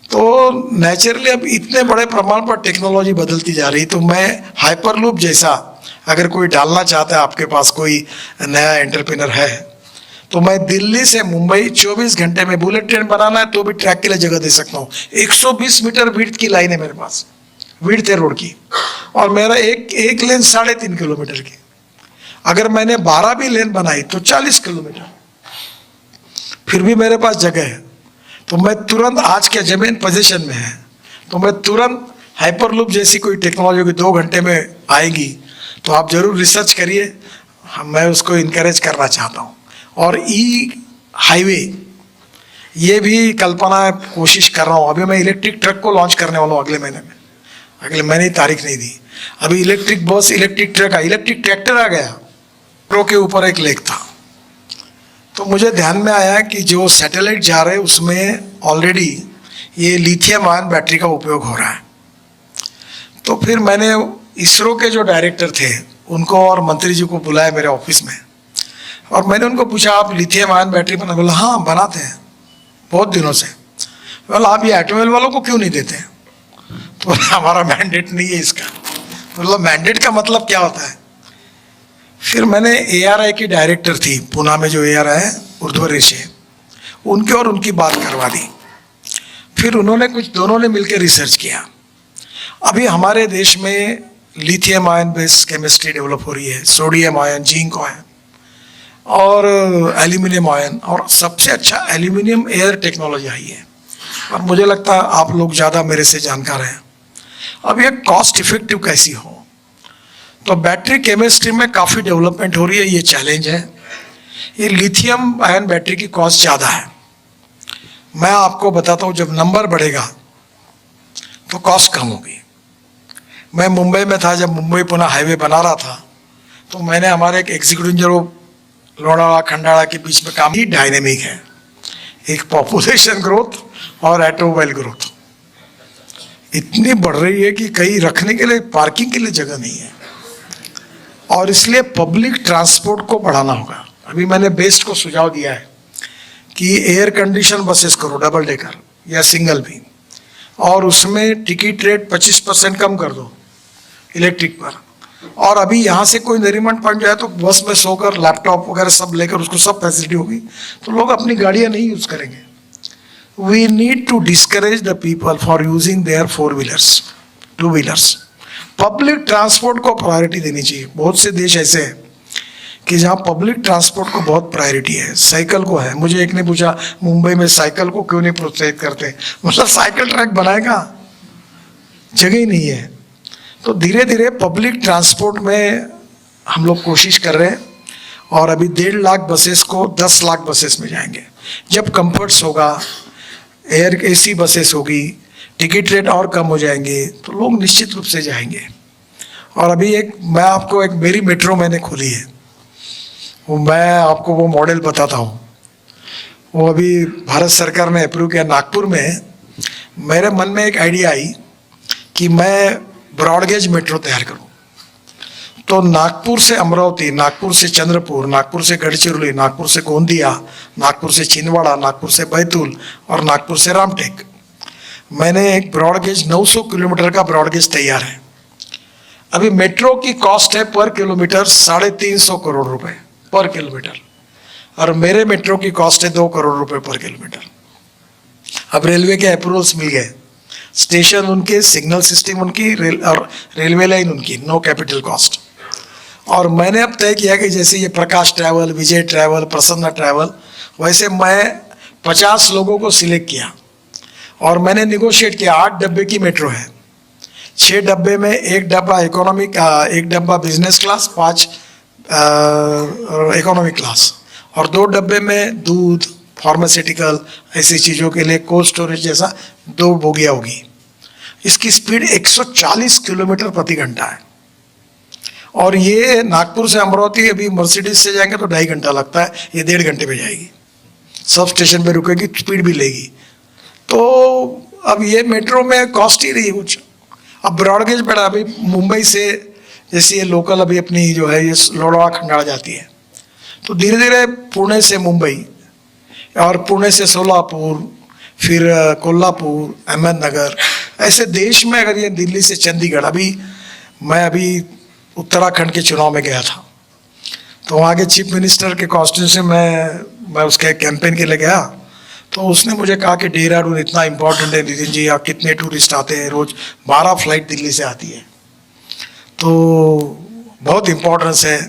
तो नेचुरली अब इतने बड़े प्रमाण पर टेक्नोलॉजी बदलती जा रही, तो मैं हाइपरलूप जैसा अगर कोई डालना चाहता है, आपके पास कोई नया एंटरप्रेन्योर है, तो मैं दिल्ली से मुंबई 24 घंटे में बुलेट ट्रेन बनाना है तो भी ट्रैक के लिए जगह दे सकता हूँ। 120 मीटर विड्थ की लाइन है मेरे पास, विड्थ है रोड की, और मेरा एक लेन 3.5 किलोमीटर की। अगर मैंने 12 भी लेन बनाई तो 40 किलोमीटर, फिर भी मेरे पास जगह है। तो मैं तुरंत, आज के जमीन पोजीशन में है, तो मैं तुरंत हाइपरलूप जैसी कोई टेक्नोलॉजी की 2 घंटे में आएगी, तो आप जरूर रिसर्च करिए, मैं उसको इनकरेज करना चाहता हूँ। और ई हाईवे ये भी कल्पना कोशिश कर रहा हूँ। अभी मैं इलेक्ट्रिक ट्रक को लॉन्च करने वाला हूँ अगले महीने में, अगले महीने ही तारीख नहीं दी। अभी electric bus, electric truck, electric tractor आ गया। प्रो के ऊपर एक लेक था, तो मुझे ध्यान में आया कि जो सैटेलाइट जा रहे हैं उसमें ऑलरेडी ये लिथियम आयन बैटरी का उपयोग हो रहा है। तो फिर मैंने इसरो के जो डायरेक्टर थे उनको और मंत्री जी को बुलाया मेरे ऑफिस में, और मैंने उनको पूछा आप लिथियम आयन बैटरी बना? बोला हाँ बनाते हैं बहुत दिनों से। बोला आप ये एटोमोबाइल वालों को क्यों नहीं देते? तो हमारा मैंडेट नहीं है इसका। मतलब मैंडेट का मतलब क्या होता है? फिर मैंने ARI की डायरेक्टर थी पुणे में, जो ARI है उर्ध्वरेश है, उनके और उनकी बात करवा दी। फिर उन्होंने दोनों ने मिलकर रिसर्च किया। अभी हमारे देश में lithium ion based chemistry develop हो रही है, सोडियम आयन, जिंक आयन और एल्यूमिनियम आयन, और सबसे अच्छा एल्यूमिनियम एयर टेक्नोलॉजी आई है। और मुझे लगता है आप लोग ज़्यादा मेरे से जानकार हैं। अब ये कॉस्ट इफेक्टिव कैसी हो, तो बैटरी केमिस्ट्री में काफ़ी डेवलपमेंट हो रही है, ये चैलेंज है। ये लिथियम आयन बैटरी की कॉस्ट ज़्यादा है। मैं आपको बताता हूँ, जब नंबर बढ़ेगा तो कॉस्ट कम होगी। मैं मुंबई में था, जब मुंबई पुणे हाईवे बना रहा था, तो मैंने हमारे एक एग्जीक्यूटिव इंजीनियर लोनावाला खंडाला के बीच में काम ही डायनेमिक है, एक पॉपुलेशन ग्रोथ और ऑटोमोबाइल ग्रोथ इतनी बढ़ रही है कि कहीं रखने के लिए, पार्किंग के लिए जगह नहीं है, और इसलिए पब्लिक ट्रांसपोर्ट को बढ़ाना होगा। अभी मैंने बेस्ट को सुझाव दिया है कि एयर कंडीशन बसेस करो, डबल डेकर या सिंगल भी, और उसमें टिकट रेट 25% कम कर दो इलेक्ट्रिक पर। और अभी यहाँ से कोई नरीमन पॉइंट जाए तो बस में सोकर लैपटॉप वगैरह सब लेकर, उसको सब फैसिलिटी होगी, तो लोग अपनी गाड़ियाँ नहीं यूज़ करेंगे। We need to discourage the people for using their 4 wheelers, 2 wheelers. Public transport को प्रायोरिटी देनी चाहिए। बहुत से देश ऐसे हैं कि जहाँ पब्लिक ट्रांसपोर्ट को बहुत प्रायोरिटी है, साइकिल को है। मुझे एक ने पूछा मुंबई में साइकिल को क्यों नहीं प्रोत्साहित करते? मतलब साइकिल ट्रैक बनाएगा, जगह ही नहीं है। तो धीरे धीरे पब्लिक ट्रांसपोर्ट में हम लोग कोशिश कर रहे हैं, और अभी 1.5 लाख बसेस को 10 लाख बसेस में जाएंगे। जब कंफर्ट्स होगा, एयर AC बसेस होगी, टिकट रेट और कम हो जाएंगे, तो लोग निश्चित रूप से जाएंगे। और अभी मैं आपको एक मेरी मेट्रो मैंने खोली है, मैं आपको वो मॉडल बताता हूँ। वो अभी भारत सरकार ने अप्रूव किया नागपुर में। मेरे मन में एक आइडिया आई कि मैं ब्रॉडगेज मेट्रो तैयार करूँ। तो नागपुर से अमरावती, नागपुर से चंद्रपुर, नागपुर से गढ़चिरौली, नागपुर से गोंदिया, नागपुर से छिंदवाड़ा, नागपुर से बैतूल और नागपुर से रामटेक, मैंने एक ब्रॉडगेज 900 किलोमीटर का ब्रॉडगेज तैयार है। अभी मेट्रो की कॉस्ट है पर किलोमीटर 350 करोड़ रुपए पर किलोमीटर, और मेरे मेट्रो की कॉस्ट है 2 करोड़ रुपए पर किलोमीटर। अब रेलवे के अप्रूवल्स मिल गए, स्टेशन उनके, सिग्नल सिस्टम उनकी, और रेलवे लाइन उनकी, नो कैपिटल कॉस्ट। और मैंने अब तय किया कि जैसे ये प्रकाश ट्रैवल, विजय ट्रैवल, प्रसन्न ट्रैवल, वैसे मैं 50 लोगों को सिलेक्ट किया, और मैंने निगोशिएट किया। 8 डब्बे की मेट्रो है, 6 डब्बे में 1 डब्बा इकोनॉमिक, 1 डब्बा बिजनेस क्लास, 5 इकोनॉमिक क्लास, और 2 डब्बे में दूध, फार्मास्यूटिकल, ऐसी चीज़ों के लिए कोल्ड स्टोरेज जैसा 2 बोगियाँ होगी। इसकी स्पीड 140 किलोमीटर प्रति घंटा है, और ये नागपुर से अमरावती अभी मर्सिडीज से जाएंगे तो 2.5 घंटा लगता है, ये 1.5 घंटे में जाएगी। सब स्टेशन पे रुकेगी, स्पीड भी लेगी। तो अब ये मेट्रो में कॉस्ट ही नहीं कुछ। अब ब्रॉडगेज बढ़ा, अभी मुंबई से जैसे ये लोकल अभी अपनी जो है ये लोनावाला खंडाला जाती है, तो धीरे धीरे पुणे से मुंबई, और पुणे से सोलापुर, फिर कोल्हापुर, अहमदनगर, ऐसे देश में अगर ये दिल्ली से चंडीगढ़, मैं अभी उत्तराखंड के चुनाव में गया था, तो वहाँ के चीफ मिनिस्टर के कॉन्स्टिट्यूंसी में मैं उसके कैंपेन के लिए गया, तो उसने मुझे कहा कि देहरादून इतना इम्पोर्टेंट है नितिन जी, आप कितने टूरिस्ट आते हैं, रोज 12 फ्लाइट दिल्ली से आती है, तो बहुत इम्पोर्टेंस है।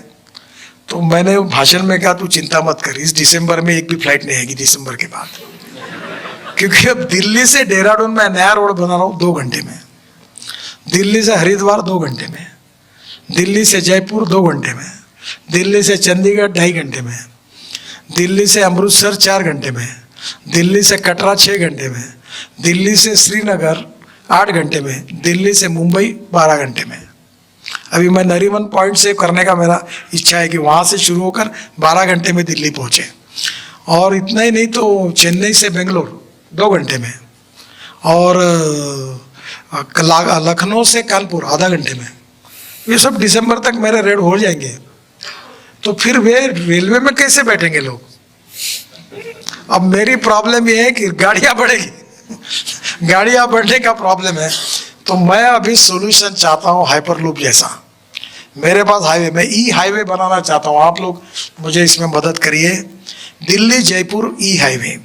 तो मैंने भाषण में कहा तू चिंता मत कर, इस दिसंबर में एक भी फ्लाइट नहीं आएगी दिसंबर के बाद, क्योंकि अब दिल्ली से देहरादून में नया रोड बना रहा हूँ 2 घंटे में, दिल्ली से हरिद्वार 2 घंटे में, दिल्ली से जयपुर 2 घंटे में, दिल्ली से चंडीगढ़ 2.5 घंटे में, दिल्ली से अमृतसर 4 घंटे में, दिल्ली से कटरा 6 घंटे में, दिल्ली से श्रीनगर 8 घंटे में, दिल्ली से मुंबई 12 घंटे में। अभी मैं नरीमन पॉइंट से करने का मेरा इच्छा है कि वहाँ से शुरू होकर 12 घंटे में दिल्ली पहुँचे, और इतना ही नहीं तो चेन्नई से बेंगलोर 2 घंटे में, और लखनऊ से कानपुर आधा घंटे में। ये सब दिसंबर तक मेरे रेड हो जाएंगे, तो फिर वे रेलवे में कैसे बैठेंगे लोग? अब मेरी प्रॉब्लम ये है कि गाड़ियां बढ़ेगी, गाड़ियां बढ़ने का प्रॉब्लम है, तो मैं अभी सॉल्यूशन चाहता हूँ हाइपरलूप जैसा। मेरे पास हाईवे, मैं ई हाईवे बनाना चाहता हूँ, आप लोग मुझे इसमें मदद करिए, दिल्ली जयपुर ई हाईवे।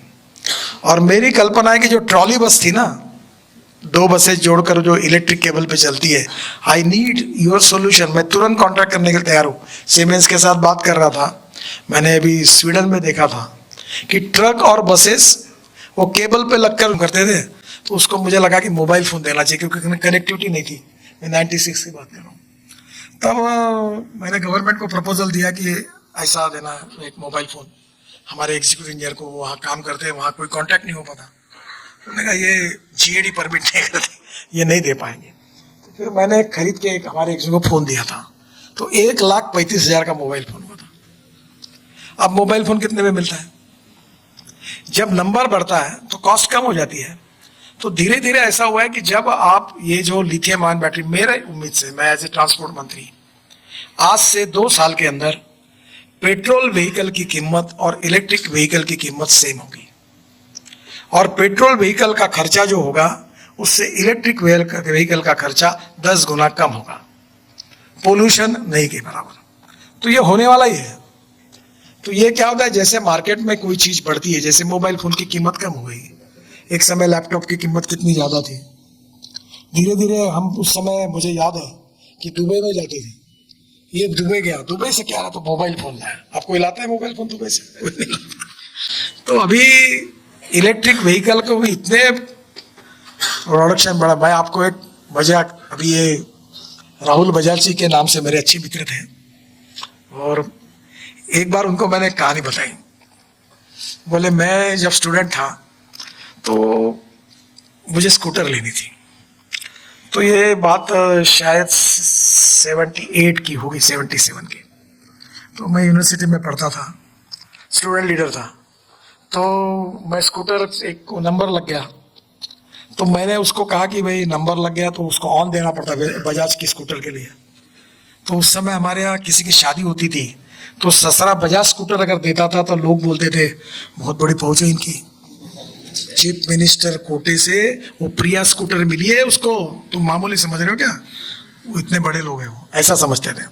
और मेरी कल्पना है कि जो ट्रॉली बस थी ना, 2 बसें जोड़कर जो इलेक्ट्रिक केबल पे चलती है, आई नीड योर सोल्यूशन। मैं तुरंत कॉन्ट्रैक्ट करने के लिए तैयार हूँ। सीमेंस के साथ बात कर रहा था, मैंने अभी स्वीडन में देखा था कि ट्रक और बसेस वो केबल पे लगकर करते थे, तो उसको मुझे लगा कि मोबाइल फ़ोन देना चाहिए, क्योंकि कनेक्टिविटी नहीं थी। मैं 96 की बात कर रहा हूँ। तब मैंने गवर्नमेंट को प्रपोजल दिया कि ऐसा देना एक मोबाइल फ़ोन हमारे एग्जीक्यूटिव इंजीनियर को, वहाँ काम करते हैं, वहाँ कोई कॉन्टैक्ट नहीं हो पाता। उन्होंने कहा ये जीएडी परमिट नहीं करते, ये नहीं दे पाएंगे। तो फिर मैंने खरीद के एक हमारे एग्जीक्यूटिव को फ़ोन दिया था, तो 1,35,000 का मोबाइल फ़ोन हुआ था। अब मोबाइल फ़ोन कितने में मिलता है? जब नंबर बढ़ता है तो कॉस्ट कम हो जाती है। तो धीरे धीरे ऐसा हुआ है कि जब आप ये जो लिथियम आयन बैटरी, मेरे उम्मीद से, मैं एज ए ट्रांसपोर्ट मंत्री, आज से 2 साल के अंदर पेट्रोल व्हीकल की कीमत और इलेक्ट्रिक व्हीकल की कीमत सेम होगी, और पेट्रोल व्हीकल का खर्चा जो होगा उससे इलेक्ट्रिक व्हीकल का खर्चा 10 गुना कम होगा, पोल्यूशन नहीं के बराबर। तो ये होने वाला ही है। तो ये क्या होता है, जैसे मार्केट में कोई चीज बढ़ती है, जैसे मोबाइल फोन की कीमत कम हो गई, एक समय लैपटॉप की कीमत कितनी ज्यादा थी, धीरे धीरे हम उस समय, मुझे याद है कि दुबई में जाते थे, ये दुबई गया, दुबई से क्या रहा, तो मोबाइल फोन लाया। आपको लाता है मोबाइल फोन दुबई से? तो अभी इलेक्ट्रिक व्हीकल को भी इतने प्रोडक्शन बढ़ा। मैं आपको एक वजह, अभी ये राहुल बजाज जी के नाम से मेरे अच्छे मित्र थे, और एक बार उनको मैंने कहानी बताई। बोले मैं जब स्टूडेंट था तो मुझे स्कूटर लेनी थी, तो ये बात शायद 78 की होगी, 77 की। तो मैं यूनिवर्सिटी में पढ़ता था, स्टूडेंट लीडर था, तो मैं स्कूटर, एक नंबर लग गया, तो मैंने उसको कहा कि भाई नंबर लग गया तो उसको ऑन देना पड़ता बजाज की स्कूटर के लिए। तो उस समय हमारे यहाँ किसी की शादी होती थी, तो ससरा बजाज स्कूटर अगर देता था तो लोग बोलते थे बहुत बड़ी पहुंच है इनकी, चीफ मिनिस्टर कोटे से वो प्रिया स्कूटर मिली है उसको, तुम मामूली समझ रहे हो क्या, वो इतने बड़े लोग हैं, वो ऐसा समझते थे।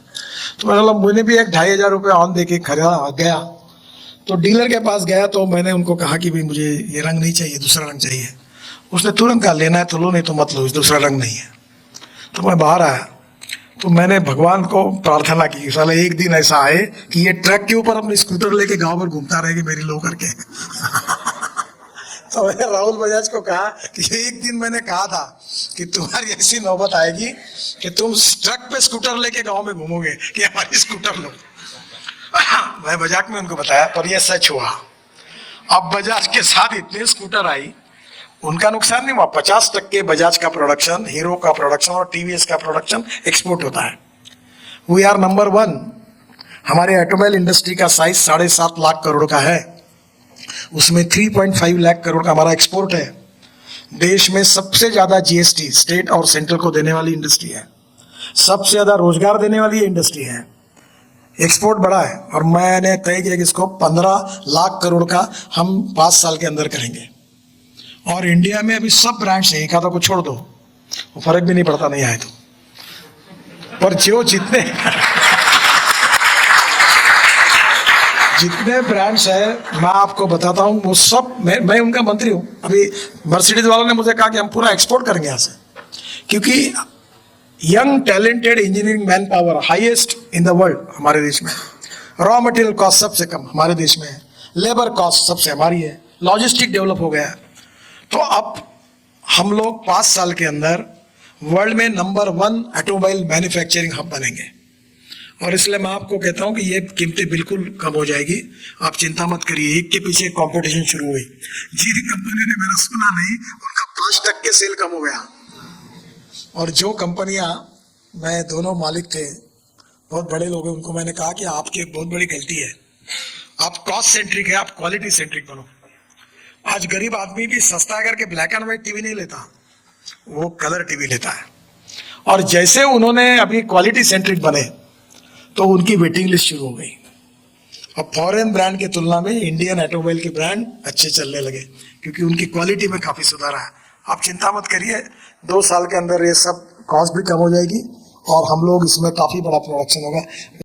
तो मैंने भी एक 2,500 रुपये ऑन दे के खरीदा गया। तो डीलर के पास गया, तो मैंने उनको कहा कि भाई मुझे ये रंग नहीं चाहिए, दूसरा रंग चाहिए। उसने तुरंत कहा लेना है तो लो, नहीं तो मत लो, दूसरा रंग नहीं है। तो मैं बाहर आया, तो मैंने भगवान को प्रार्थना की, साला एक दिन ऐसा आए कि ये ट्रक के ऊपर अपनी स्कूटर लेके गांव भर घूमता रहेगी मेरी लो करके। तो मैंने राहुल बजाज को कहा कि एक दिन मैंने कहा था कि तुम्हारी ऐसी नौबत आएगी कि तुम ट्रक पे स्कूटर लेके गांव में घूमोगे कि हमारी स्कूटर लो। मैं मजाक में उनको बताया, पर यह सच हुआ। अब बजाज के साथ इतने स्कूटर आई, उनका नुकसान नहीं हुआ। 50% बजाज का प्रोडक्शन, हीरो का प्रोडक्शन और टीवीएस का प्रोडक्शन एक्सपोर्ट होता है। We are number 1। हमारे ऑटोमोबाइल इंडस्ट्री का साइज 7.5 लाख करोड़ का है, उसमें 3.5 लाख करोड़ का हमारा एक्सपोर्ट है। देश में सबसे ज्यादा जीएसटी स्टेट और सेंट्रल को देने वाली इंडस्ट्री है, सबसे ज्यादा रोजगार देने वाली इंडस्ट्री है। एक्सपोर्ट बड़ा है, और मैंने तय किया कि इसको 15 लाख करोड़ का हम 5 साल के अंदर करेंगे। और इंडिया में अभी सब ब्रांड्स हैं, एक आधा को छोड़ दो, वो फर्क भी नहीं पड़ता नहीं आए तो। पर जो जितने जितने ब्रांड्स हैं मैं आपको बताता हूँ, वो सब मैं उनका मंत्री हूँ। अभी मर्सिडीज वालों ने मुझे कहा कि हम पूरा एक्सपोर्ट करेंगे यहाँ से, क्योंकि young talented engineering man power highest in the world हमारे देश में, रॉ मटेरियल कॉस्ट सबसे कम हमारे देश में है, लेबर कॉस्ट सबसे हमारी है, लॉजिस्टिक डेवलप हो गया है। तो अब हम लोग 5 साल के अंदर वर्ल्ड में नंबर 1 ऑटोमोबाइल मैन्युफैक्चरिंग हब बनेंगे। और इसलिए मैं आपको कहता हूं कि ये कीमतें बिल्कुल कम हो जाएगी, आप चिंता मत करिए। एक के पीछे कंपटीशन शुरू हुई, जिन कंपनी ने मेरा सुना नहीं उनका 5% सेल कम हो गया। और जो कंपनियां, मैं दोनों मालिक थे, बहुत बड़े लोग हैं, उनको मैंने कहा कि आपकी एक बहुत बड़ी गलती है, आप कॉस्ट सेंट्रिक है, आप क्वालिटी सेंट्रिक बनो। आज गरीब आदमी भी सस्ता करके ब्लैक एंड व्हाइट टीवी नहीं लेता, वो कलर टीवी लेता है। और जैसे उन्होंने अभी क्वालिटी सेंट्रिक बने तो उनकी वेटिंग लिस्ट शुरू हो गई। अब फॉरेन ब्रांड की तुलना में इंडियन ऑटोमोबाइल के ब्रांड अच्छे चलने लगे, क्योंकि उनकी क्वालिटी में काफी सुधार है। आप चिंता मत करिए, 2 साल के अंदर ये सब कॉस्ट भी कम हो जाएगी और हम लोग इसमें काफी बड़ा प्रोडक्शन होगा।